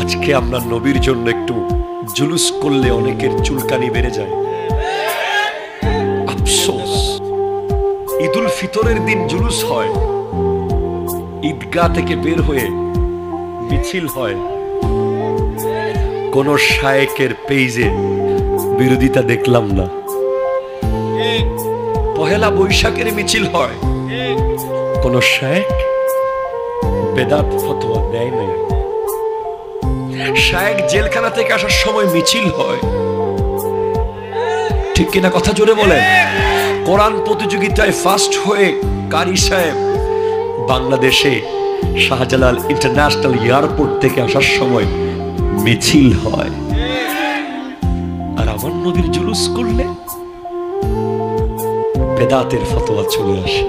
আজকে আমরা নবীর জন্য একটু জুলুস করলে অনেকের চুলকানি বেড়ে যায়। আফসোস, ঈদুল ফিতরের দিন জুলুস হয়, ঈদগাহ থেকে বের হয়ে মিছিল হয়, কোন শায়েকের পেজে বিরোধিতা দেখলাম না। পহেলা বৈশাখের মিছিল হয়, কোন শায়েক বেদাত ফতোয়া দেয় নাই। শায়েক জেলখানা থেকে আসার সময় মিছিল হয়, ঠিক কিনা? কথা জোরে বলেন। কোরআন প্রতিযোগিতায় ফার্স্ট হয়ে কারি সাহেব বাংলাদেশে শাহজালাল ইন্টারন্যাশনাল এয়ারপোর্ট থেকে আসার সময় মিছিল হয়। আর আমার নবীর জুলুস করলে বেদাতের ফতোয়া চলে আসে।